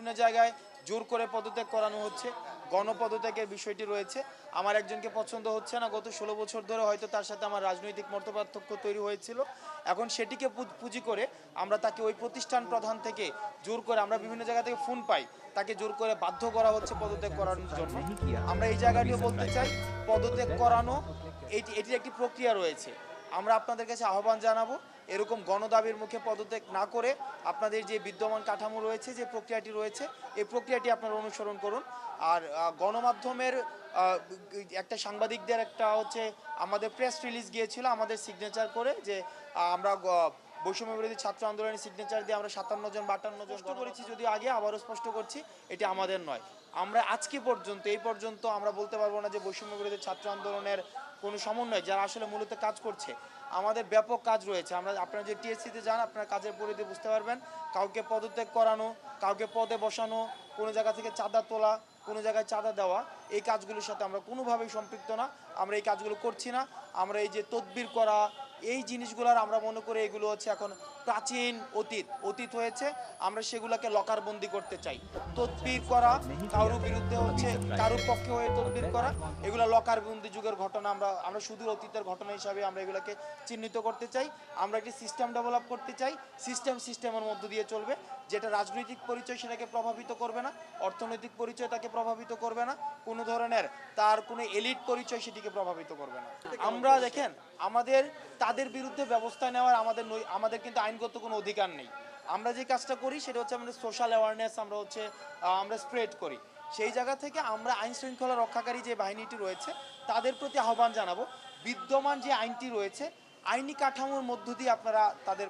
বিভিন্ন জায়গায় জোর করে পদত্যাগ করানো হচ্ছে, গণপদত্যাগের বিষয়টি রয়েছে। আমার একজনকে পছন্দ হচ্ছে না, গত 16 বছর ধরে হয়তো তার সাথে আমার রাজনৈতিক মতপার্থক্য তৈরি হয়েছিল। এখন সেটিকে পুঁজি করে আমরা তাকে ওই প্রতিষ্ঠান প্রধান থেকে জোর করে, আমরা বিভিন্ন জায়গা থেকে ফোন পাই, তাকে জোর করে বাধ্য করা হচ্ছে পদত্যাগ করানোর জন্য। আমরা এই জায়গাটিও বলতে চাই, পদত্যাগ করানো এটির একটি প্রক্রিয়া রয়েছে। আমরা আপনাদের কাছে আহ্বান জানাবো, এরকম গণদাবির মুখে পদত্যাগ না করে আপনাদের যে বিদ্যমান কাঠামো রয়েছে, যে প্রক্রিয়াটি রয়েছে, এই প্রক্রিয়াটি আপনারা অনুসরণ করুন। আর গণমাধ্যমের একটা সাংবাদিকদের একটা হচ্ছে আমাদের প্রেস রিলিজ গিয়েছিল আমাদের সিগনেচার করে, যে আমরা বৈষম্য বিরোধী ছাত্র আন্দোলনের সিগনেচার দিয়ে আমরা 57 জন 52 জন করেছি, যদি আগে আবারও স্পষ্ট করছি, এটি আমাদের নয়। আমরা আজকে পর্যন্ত এই পর্যন্ত আমরা বলতে পারবো না যে বৈষম্য বিরোধী ছাত্র আন্দোলনের কোনো সমন্বয় যারা আসলে মূলত কাজ করছে। আমাদের ব্যাপক কাজ রয়েছে। আপনারা যে টিএসসিতে যান, আপনার কাজের পরিধি বুঝতে পারবেন। কাউকে পদত্যাগ করানো, কাউকে পদে বসানো, কোনো জায়গা থেকে চাঁদা তোলা, কোনো জায়গায় চাঁদা দেওয়া, এই কাজগুলোর সাথে আমরা কোনোভাবেই সম্পৃক্ত না। আমরা এই কাজগুলো করছি না। আমরা এই যে তদবির করা, এই জিনিসগুলোর আমরা মনে করি এগুলো হচ্ছে এখন প্রাচীন অতীত হয়েছে। আমরা সেগুলোকে লকারবন্দি করতে চাই। তদবির করা, কারোর বিরুদ্ধে হচ্ছে কারোর পক্ষে হয়ে তদবির করা, এগুলো লকারবন্দি যুগের ঘটনা। আমরা শুধু অতীতের ঘটনা হিসাবে আমরা এগুলোকে চিহ্নিত করতে চাই। আমরা একটি সিস্টেম ডেভেলপ করতে চাই। সিস্টেমের মধ্য দিয়ে চলবে, যেটা রাজনৈতিক পরিচয় সেটাকে প্রভাবিত করবে না, অর্থনৈতিক পরিচয় তাকে প্রভাবিত করবে না, কোনো ধরনের তার কোনো এলিট পরিচয় সেটিকে প্রভাবিত করবে না। আমরা দেখেন, আমাদের তাদের বিরুদ্ধে ব্যবস্থা নেওয়ার আমাদের কিন্তু আইনগত কোনো অধিকার নেই। আমরা যে কাজটা করি সেটা হচ্ছে আমাদের সোশ্যাল অ্যাওয়ারনেস আমরা স্প্রেড করি। সেই জায়গা থেকে আমরা আইন শৃঙ্খলা রক্ষাকারী যে বাহিনীটি রয়েছে তাদের প্রতি আহ্বান জানাবো, বিদ্যমান যে আইনটি রয়েছে আইনি কাঠামোর মধ্য দিয়ে আপনারা তাদের